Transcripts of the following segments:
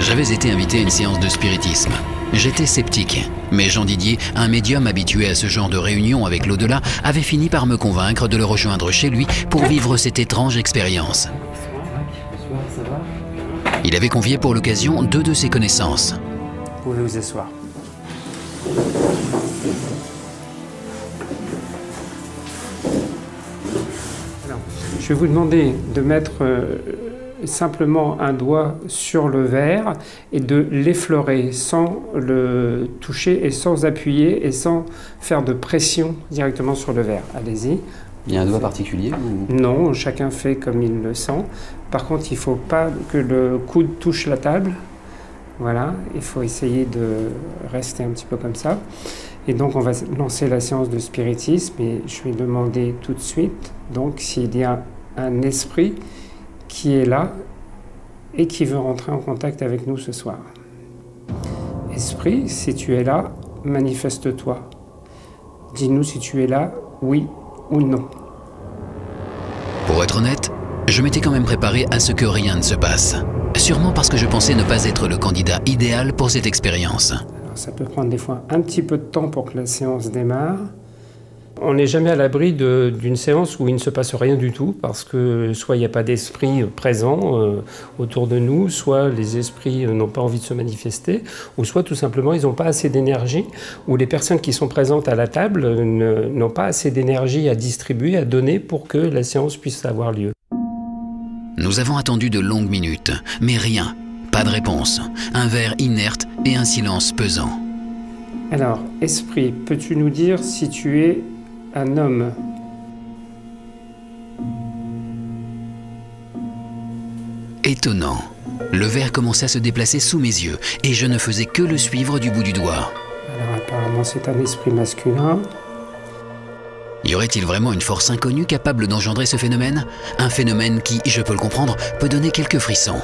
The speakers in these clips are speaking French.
J'avais été invité à une séance de spiritisme. J'étais sceptique, mais Jean Didier, un médium habitué à ce genre de réunion avec l'au-delà, avait fini par me convaincre de le rejoindre chez lui pour vivre cette étrange expérience. Il avait convié pour l'occasion 2 de ses connaissances. Vous pouvez vous asseoir. Alors, je vais vous demander de mettre simplement un doigt sur le verre et de l'effleurer sans le toucher et sans appuyer et sans faire de pression directement sur le verre. Allez-y. Il y a un doigt particulier ou... Non, chacun fait comme il le sent. Par contre, il ne faut pas que le coude touche la table. Voilà, il faut essayer de rester un petit peu comme ça. Et donc, on va lancer la séance de spiritisme et je vais demander tout de suite donc s'il y a un esprit qui est là et qui veut rentrer en contact avec nous ce soir. Esprit, si tu es là, manifeste-toi. Dis-nous si tu es là, oui ou non. Pour être honnête, je m'étais quand même préparé à ce que rien ne se passe. Sûrement parce que je pensais ne pas être le candidat idéal pour cette expérience. Alors, ça peut prendre des fois un petit peu de temps pour que la séance démarre. On n'est jamais à l'abri d'une séance où il ne se passe rien du tout, parce que soit il n'y a pas d'esprit présent autour de nous, soit les esprits n'ont pas envie de se manifester, ou soit tout simplement ils n'ont pas assez d'énergie, ou les personnes qui sont présentes à la table n'ont pas assez d'énergie à distribuer, à donner pour que la séance puisse avoir lieu. Nous avons attendu de longues minutes, mais rien, pas de réponse, un verre inerte et un silence pesant. Alors, esprit, peux-tu nous dire si tu es un homme? Étonnant. Le verre commençait à se déplacer sous mes yeux et je ne faisais que le suivre du bout du doigt. Alors apparemment c'est un esprit masculin. Y aurait-il vraiment une force inconnue capable d'engendrer ce phénomène? Un phénomène qui, je peux le comprendre, peut donner quelques frissons.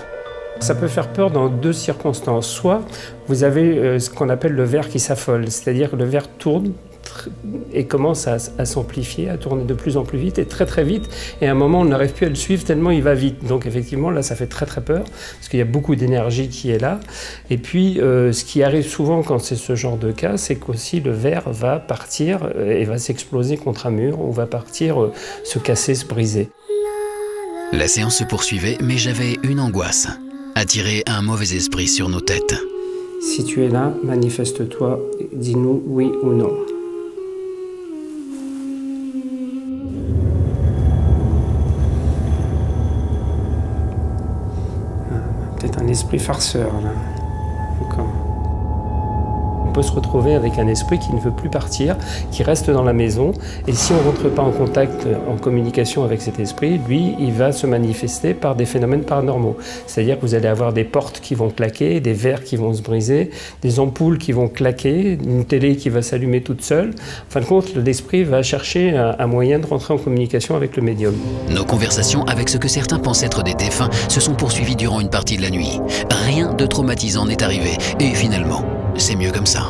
Ça peut faire peur dans 2 circonstances. Soit vous avez ce qu'on appelle le verre qui s'affole, c'est-à-dire que le verre tourne et commence à s'amplifier, à tourner de plus en plus vite et très vite. Et à un moment, on n'arrive plus à le suivre tellement il va vite. Donc effectivement, là, ça fait très peur parce qu'il y a beaucoup d'énergie qui est là. Et puis, ce qui arrive souvent quand c'est ce genre de cas, c'est qu'aussi le verre va partir et va s'exploser contre un mur ou va partir se casser, se briser. La séance se poursuivait, mais j'avais une angoisse. Attirer un mauvais esprit sur nos têtes. Si tu es là, manifeste-toi, dis-nous oui ou non. Peut-être un esprit farceur, là. Encore. On peut se retrouver avec un esprit qui ne veut plus partir, qui reste dans la maison. Et si on ne rentre pas en contact, en communication avec cet esprit, lui, il va se manifester par des phénomènes paranormaux. C'est-à-dire que vous allez avoir des portes qui vont claquer, des verres qui vont se briser, des ampoules qui vont claquer, une télé qui va s'allumer toute seule. En fin de compte, l'esprit va chercher un moyen de rentrer en communication avec le médium. Nos conversations avec ce que certains pensent être des défunts se sont poursuivies durant une partie de la nuit. Rien de traumatisant n'est arrivé. Et finalement, c'est mieux comme ça.